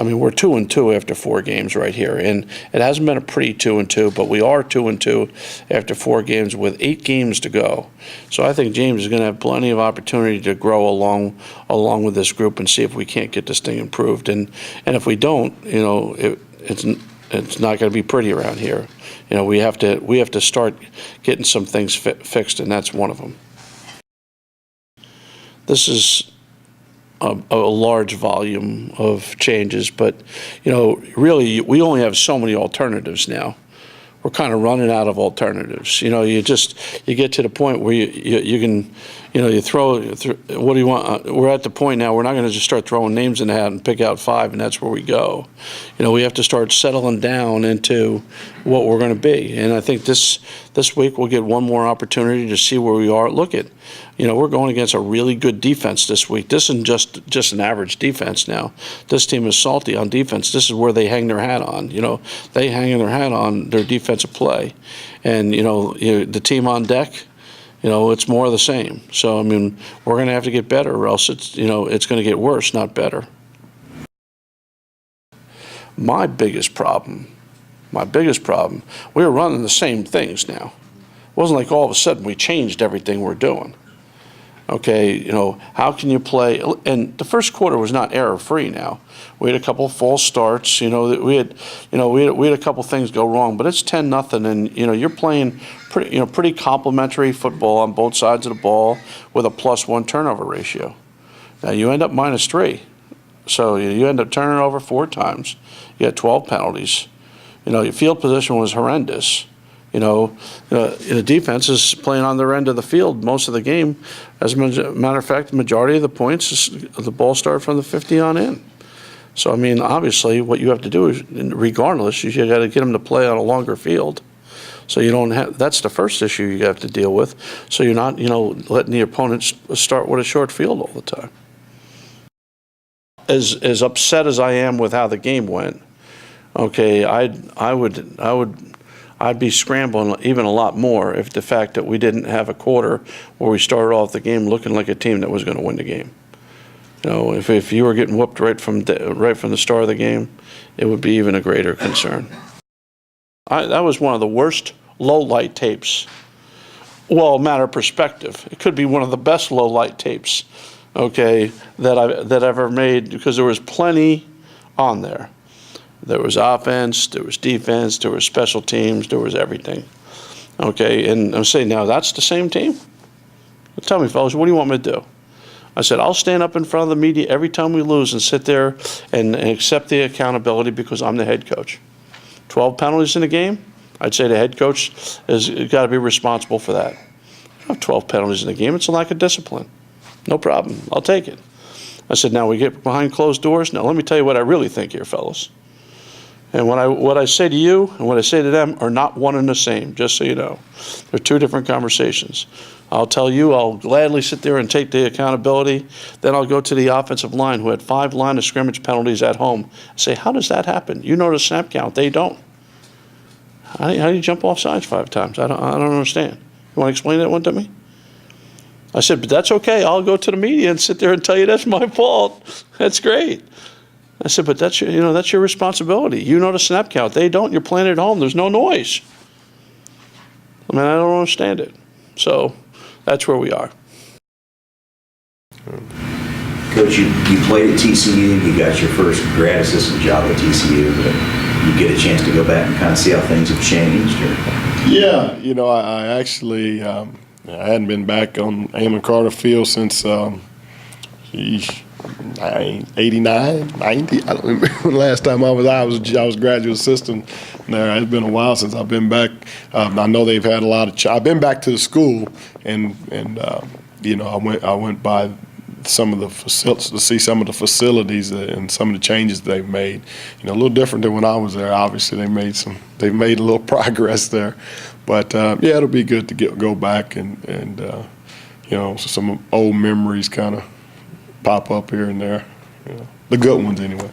I mean, we're 2-2 after 4 games right here, and it hasn't been a pretty 2-2, but we are 2-2 after 4 games with 8 games to go. So I think James is going to have plenty of opportunity to grow along with this group and see if we can't get this thing improved. And if we don't, it's not going to be pretty around here. We have to start getting some things fixed, and that's one of them. This is a large volume of changes, but really we only have so many alternatives now. We're kind of running out of alternatives. You get to the point where you can, you throw. What do you want? We're at the point now. We're not going to just start throwing names in the hat and pick out 5, and that's where we go. We have to start settling down into what we're going to be. And I think this week we'll get one more opportunity to see where we are. Look at, we're going against a really good defense this week. This isn't just an average defense now. This team is salty on defense. This is where they hang their hat on. They hang their hat on their defensive play, and the team on deck. It's more of the same. So I mean, we're going to have to get better, or else it's going to get worse, not better. My biggest problem, we were running the same things now. It wasn't like all of a sudden we changed everything we're doing. Okay, how can you play? And the first quarter was not error-free. Now we had a couple of false starts. We had a couple things go wrong, but it's 10-0, and you're playing pretty complimentary football on both sides of the ball with a +1 turnover ratio. Now you end up -3, so you end up turning over 4 times. You had 12 penalties. Your field position was horrendous. The defense is playing on their end of the field most of the game. As a matter of fact, the majority of the points, the ball started from the 50 on in. So, I mean, obviously, what you have to do is, regardless, you got to get them to play on a longer field. So you don't have. That's the first issue you have to deal with. So you're not, letting the opponents start with a short field all the time. As upset as I am with how the game went, okay, I'd be scrambling even a lot more if the fact that we didn't have a quarter where we started off the game looking like a team that was going to win the game. If you were getting whooped right from the start of the game, it would be even a greater concern. That was one of the worst low-light tapes. Well, a matter of perspective, it could be one of the best low-light tapes, okay, that I've ever made, because there was plenty on there. There was offense, there was defense, there was special teams, there was everything. Okay, and I'm saying, now that's the same team? Tell me, fellas, what do you want me to do? I said, I'll stand up in front of the media every time we lose and sit there and accept the accountability because I'm the head coach. 12 penalties in a game, I'd say the head coach has got to be responsible for that. You don't have 12 penalties in a game, it's a lack of discipline. No problem, I'll take it. I said, now we get behind closed doors. Now let me tell you what I really think here, fellas. And what I say to you and what I say to them are not one and the same, just so you know. They're 2 different conversations. I'll tell you, I'll gladly sit there and take the accountability. Then I'll go to the offensive line who had 5 line of scrimmage penalties at home and say, how does that happen? You know the snap count. They don't. How do you jump off sides 5 times? I don't understand. You want to explain that one to me? I said, but that's okay. I'll go to the media and sit there and tell you that's my fault. That's great. I said, but that's your responsibility. You know the snap count. They don't. You're playing at home. There's no noise. I mean, I don't understand it. So that's where we are. Coach, you played at TCU. You got your first grad assistant job at TCU. But you get a chance to go back and kind of see how things have changed? Or? Yeah, I actually I hadn't been back on Amon Carter Field since 89, 90. I don't remember the last time I was graduate assistant there. It's been a while since I've been back. I know they've had a lot of. I've been back to the school, and I went by some of the facilities to see some of the facilities and some of the changes they've made. A little different than when I was there. Obviously, they've made a little progress there, but yeah, it'll be good to go back and some old memories kind of pop up here and there. The good ones anyway.